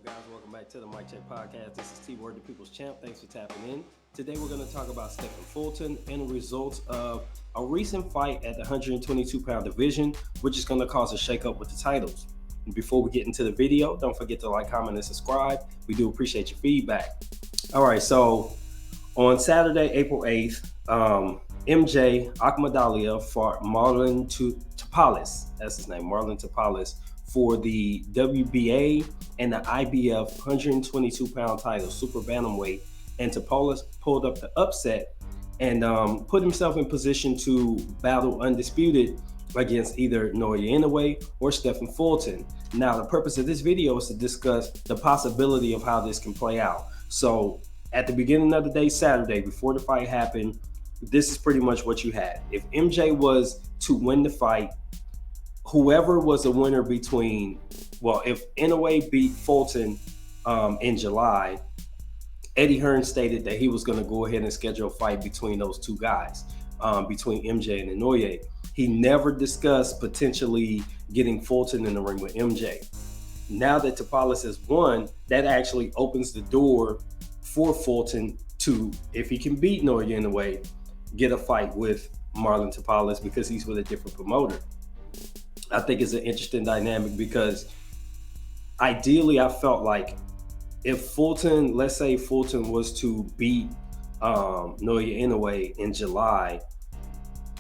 guys? Welcome back to the Mic Check Podcast. This is T-Word, the People's Champ. Thanks for tapping in. Today we're going to talk about Stephen Fulton and the results of a recent fight at the 122-pound division, which is going to cause a shakeup with the titles. And before we get into the video, don't forget to like, comment, and subscribe. We do appreciate your feedback. All right, so on Saturday, April 8th, Murodjon Akhmadaliev fought Marlon Tapales. That's his name, Marlon Tapales, for the WBA and the IBF 122-pound title, super bantamweight. And Tapales pulled up the upset and put himself in position to battle undisputed against either Naoya Inoue or Stephen Fulton. Now, the purpose of this video is to discuss the possibility of how this can play out. So at the beginning of the day, Saturday, before the fight happened, this is pretty much what you had. If MJ was to win the fight, whoever was the winner between, well, if Inoue beat Fulton in July, Eddie Hearn stated that he was going to go ahead and schedule a fight between those two guys, between MJ and Inoue. He never discussed potentially getting Fulton in the ring with MJ. Now that Tapales has won, that actually opens the door for Fulton to, if he can beat Naoya Inoue, get a fight with Marlon Tapales because he's with a different promoter. I think it's an interesting dynamic because ideally I felt like if Fulton, let's say Fulton was to beat Naoya Inoue in July,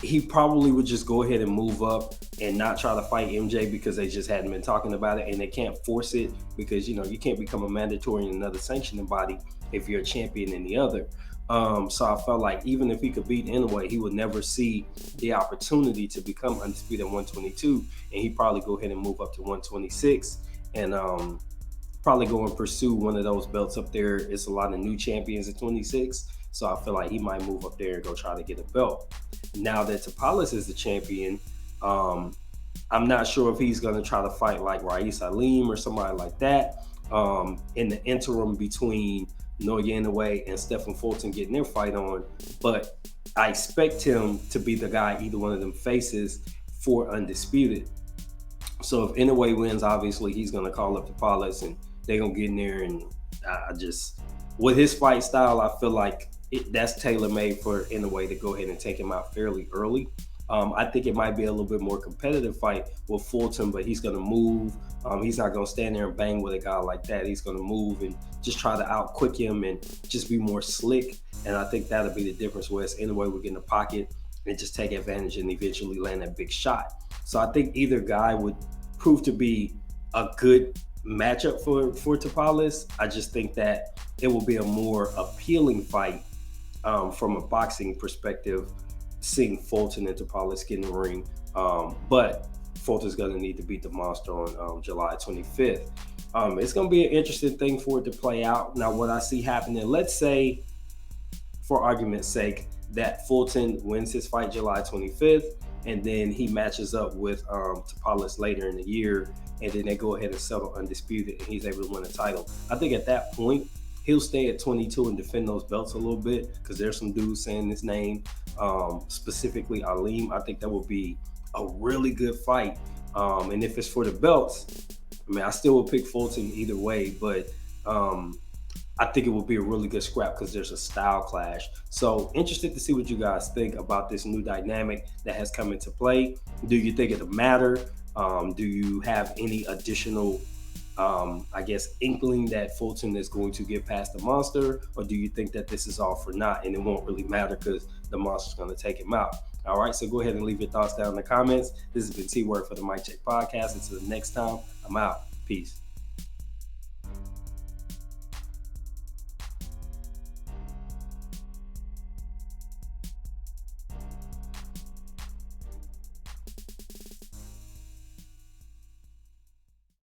he probably would just go ahead and move up and not try to fight MJ because they just hadn't been talking about it, and they can't force it because, you know, you can't become a mandatory in another sanctioning body if you're a champion in the other. So I felt like even if he could beat Inoue, he would never see the opportunity to become undisputed at 122, and he'd probably go ahead and move up to 126 and probably go and pursue one of those belts up there. It's a lot of new champions at 26, so I feel like he might move up there and go try to get a belt. Now that Tapales is the champion, I'm not sure if he's going to try to fight like Ringside or somebody like that in the interim between Naoya Inoue and Stephen Fulton getting their fight on, but I expect him to be the guy either one of them faces for undisputed. So if Inoue wins, obviously he's going to call up Tapales and they're going to get in there, and I just, with his fight style, I feel like that's tailor-made for Inoue to go ahead and take him out fairly early. I think it might be a little bit more competitive fight with Fulton, but he's going to move. He's not going to stand there and bang with a guy like that. He's going to move and just try to outquick him and just be more slick. And I think that'll be the difference, whereas Inoue will get in the pocket and just take advantage and eventually land that big shot. So I think either guy would prove to be a good matchup for Tapales. I just think that it will be a more appealing fight from a boxing perspective, seeing Fulton and Tapales get in the ring. But Fulton's going to need to beat the monster on July 25th. It's going to be an interesting thing for it to play out. Now, what I see happening, let's say, for argument's sake, that Fulton wins his fight July 25th, and then he matches up with Tapales later in the year, and then they go ahead and settle undisputed, and he's able to win a title. I think at that point, he'll stay at 22 and defend those belts a little bit because there's some dudes saying his name, specifically Aleem. I think that would be a really good fight. And if it's for the belts, I mean, I still would pick Fulton either way, but I think it would be a really good scrap because there's a style clash. So interested to see what you guys think about this new dynamic that has come into play. Do you think it'll matter? Do you have any additional inkling that Fulton is going to get past the monster, or do you think that this is all for naught and it won't really matter because the monster's going to take him out? All right, so go ahead and leave your thoughts down in the comments. This has been T-Word for the Mic Check Podcast. Until the next time, I'm out. Peace.